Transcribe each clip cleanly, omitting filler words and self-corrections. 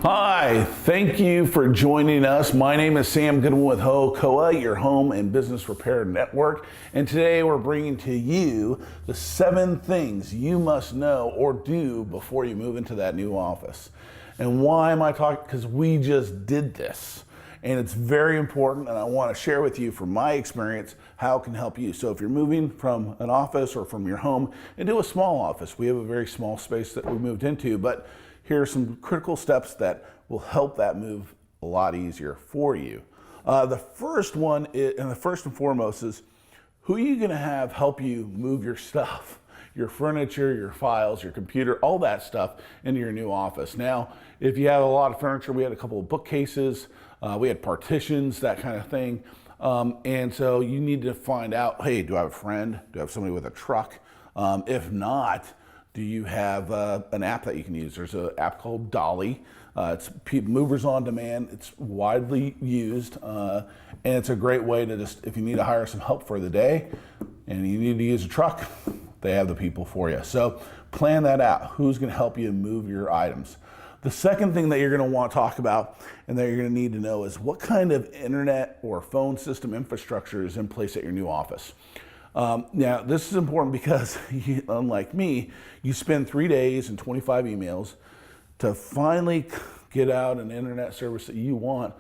Hi, thank you for joining us. My name is Sam Goodwin with Hocoa, your home and business repair network. And today we're bringing to you the 7 things you must know or do before you move into that new office. And why am I talking? Because we just did this. And it's very important, and I want to share with you from my experience how it can help you. So if you're moving from an office or from your home into a small office, we have a very small space that we moved into, but here are some critical steps that will help that move a lot easier for you. The first one is, and the first and foremost is, who are you going to have help you move your stuff? Your furniture, your files, your computer, all that stuff into your new office. Now, if you have a lot of furniture, we had a couple of bookcases, we had partitions, that kind of thing. And so you need to find out, hey, do I have a friend? Do I have somebody with a truck? If not, do you have an app that you can use? There's an app called Dolly. It's movers on demand. It's widely used, and it's a great way to just, if you need to hire some help for the day and you need to use a truck, they have the people for you. So plan that out. Who's going to help you move your items? The second thing that you're going to want to talk about and that you're going to need to know is what kind of internet or phone system infrastructure is in place at your new office. Now, this is important because, unlike me, you spend 3 days and 25 emails to finally get out an internet service that you want,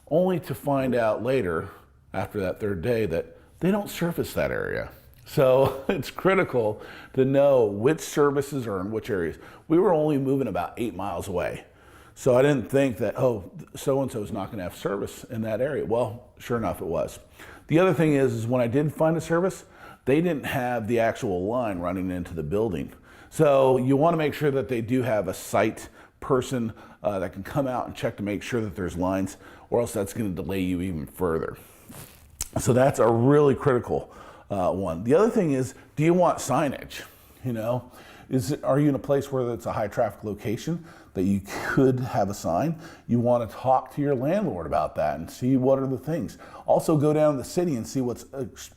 only to find out later, after that 3rd day, that they don't service that area. So it's critical to know which services are in which areas. We were only moving about 8 miles away. So I didn't think that, oh, so-and-so is not going to have service in that area. Well, sure enough, it was. The other thing is when I did find a service, they didn't have the actual line running into the building. So you want to make sure that they do have a site person that can come out and check to make sure that there's lines, or else that's going to delay you even further. So that's a really critical one. The other thing is, do you want signage? Are you in a place where it's a high traffic location that you could have a sign? You want to talk to your landlord about that and see what are the things. Also go down to the city and see what's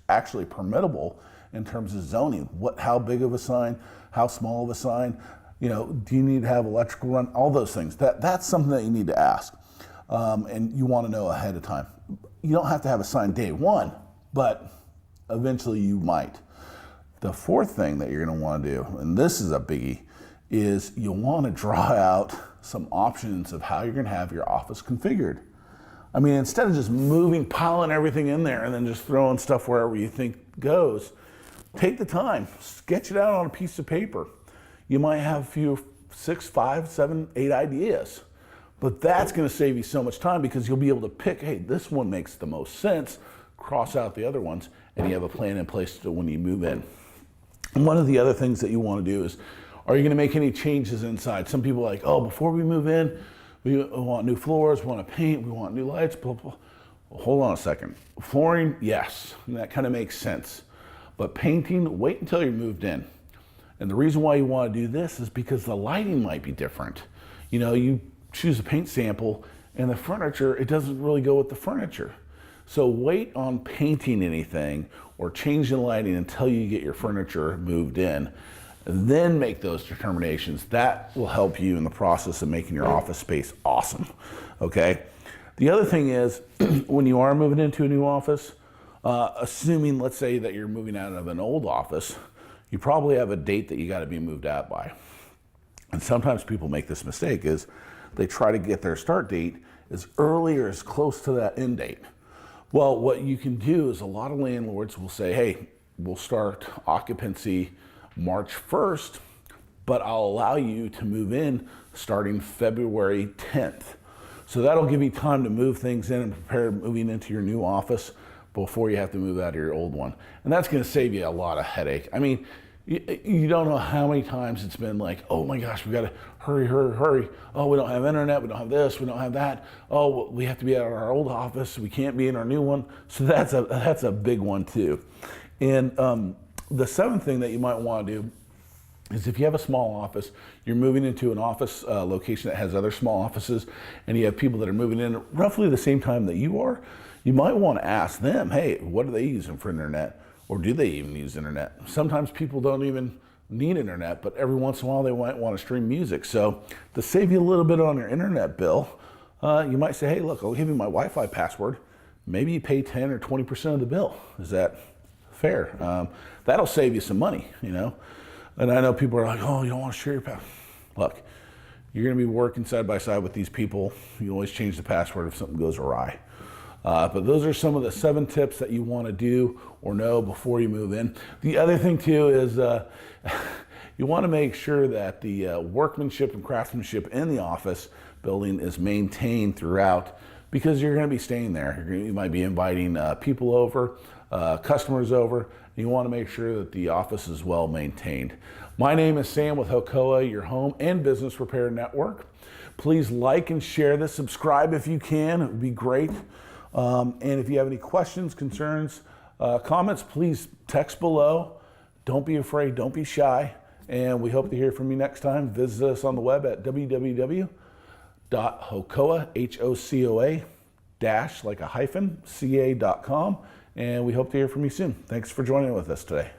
actually permittable in terms of zoning. How big of a sign, how small of a sign, do you need to have electrical run, all those things. That's something that you need to ask. And you want to know ahead of time. You don't have to have a sign day one, but eventually you might. The fourth thing that you're going to want to do, and this is a biggie, is you'll want to draw out some options of how you're going to have your office configured. I mean, instead of just piling everything in there and then just throwing stuff wherever you think goes, take the time, sketch it out on a piece of paper. You might have a few, 6, 5, 7, 8 ideas, but that's going to save you so much time because you'll be able to pick, hey, this one makes the most sense, cross out the other ones, and you have a plan in place to when you move in. And one of the other things that you want to do is, are you going to make any changes inside? Some people are like, oh, before we move in, we want new floors, we want to paint, we want new lights, blah, blah. Well, hold on a second. Flooring, yes, and that kind of makes sense. But painting, wait until you're moved in. And the reason why you want to do this is because the lighting might be different. You choose a paint sample and the furniture, it doesn't really go with the furniture. So wait on painting anything or changing the lighting until you get your furniture moved in. Then make those determinations. That will help you in the process of making your office space awesome, okay? The other thing is, when you are moving into a new office, assuming, let's say that you're moving out of an old office, you probably have a date that you got to be moved out by. And sometimes people make this mistake is they try to get their start date as early or as close to that end date. Well, what you can do is a lot of landlords will say, hey, we'll start occupancy March 1st, but I'll allow you to move in starting February 10th. So that'll give you time to move things in and prepare moving into your new office before you have to move out of your old one. And that's going to save you a lot of headache. I mean, you don't know how many times it's been like, oh my gosh, we got to hurry, hurry, hurry. Oh, we don't have internet, we don't have this, we don't have that. Oh, we have to be at our old office, we can't be in our new one. So that's a big one too. And the 7th thing that you might want to do is if you have a small office, you're moving into an office location that has other small offices, and you have people that are moving in roughly the same time that you are, you might want to ask them, hey, what are they using for internet? Or do they even use internet? Sometimes people don't even need internet, but every once in a while they might want to stream music. So to save you a little bit on your internet bill, you might say, hey, look, I'll give you my Wi-Fi password. Maybe you pay 10 or 20% of the bill. Is that fair? That'll save you some money, you know? And I know people are like, oh, you don't want to share your password. Look, you're going to be working side by side with these people. You always change the password if something goes awry. But those are some of the 7 tips that you want to do or know before you move in. The other thing too is you want to make sure that the workmanship and craftsmanship in the office building is maintained throughout, because you're going to be staying there. You might be inviting people over, customers over, and you want to make sure that the office is well maintained. My name is Sam with Hocoa, your home and business repair network. Please like and share this. Subscribe if you can. It would be great. And if you have any questions, concerns, comments, please text below. Don't be afraid. Don't be shy. And we hope to hear from you next time. Visit us on the web at www.hocoa, H-O-C-O-A, dash, like a hyphen, ca.com. And we hope to hear from you soon. Thanks for joining with us today.